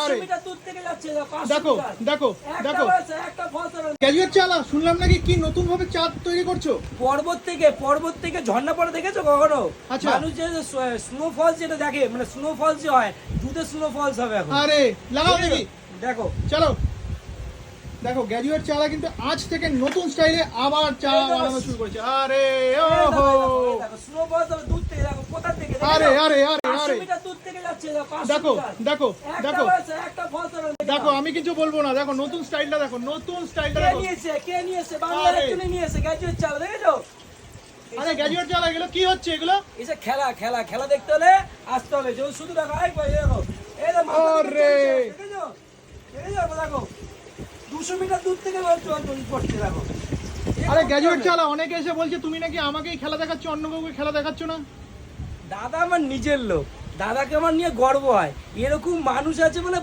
আরে মিটার দূর থেকে যাচ্ছে, 500 দেখো মিটার। দেখো একটা দেখো হয়েছে, একটা ফলস হয়েছে। গ্র্যাজুয়েট চালা শুনলাম নাকি কি নতুন ভাবে চাঁদ তৈরি করছো? পর্বত থেকে ঝর্ণা পড়ে দেখেছো কখনো? আচ্ছা। মানুষ যে স্নো ফলস যেটা দেখে, মানে স্নো ফলস যে হয়, দুধে স্নো ফলস হবে এখন। আরে লাগাও দেখি, দেখো চলো দেখো গ্র্যাজুয়েট চালা কিন্তু আজ থেকে নতুন স্টাইলে আবার চা এই দেখো, বানানো শুরু করেছে। আরে এই ওহো, দেখো স্নো ফলস হবে দূর থেকে, দেখো কোথা থেকে, দেখেছো? আরে আরে আরে 500 আরে মিটার দূর থেকে যাচ্ছে, 500 দেখো মিটার। দেখো একটা দেখো হয়েছে, একটা ফলস হয়েছে। দেখো আমি কিছু বলবো না, দেখো নতুন স্টাইলটা দেখো, নতুন স্টাইলটা কে দেখো। নিয়েছে বাংলার আরে। একজনই নিয়েছে, গ্র্যাজুয়েট চাল, দেখেছো? আরে গ্র্যাজুয়েট চালা এগুলো কি হচ্ছে এগুলো? এই যে খেলা দেখতে হলে আসতে হবে, যে শুধু দেখো, এই কই, দেখো এই যে মাথা থেকে আরে। চলছে, দেখেছো? দেখো 200 মিটার দূর থেকে পড়ছে, দেখো। আরে গ্র্যাজুয়েট চালা অনেকে এসে বলছে তুমি নাকি আমাকেই খেলা দেখাচ্ছ, অন্য কাউকে খেলা দেখাচ্ছ না। দাদা আমার নিজের লোক, দাদাকে আমার নিয়ে গর্ব হয়, এরকম মানুষ আছে বলে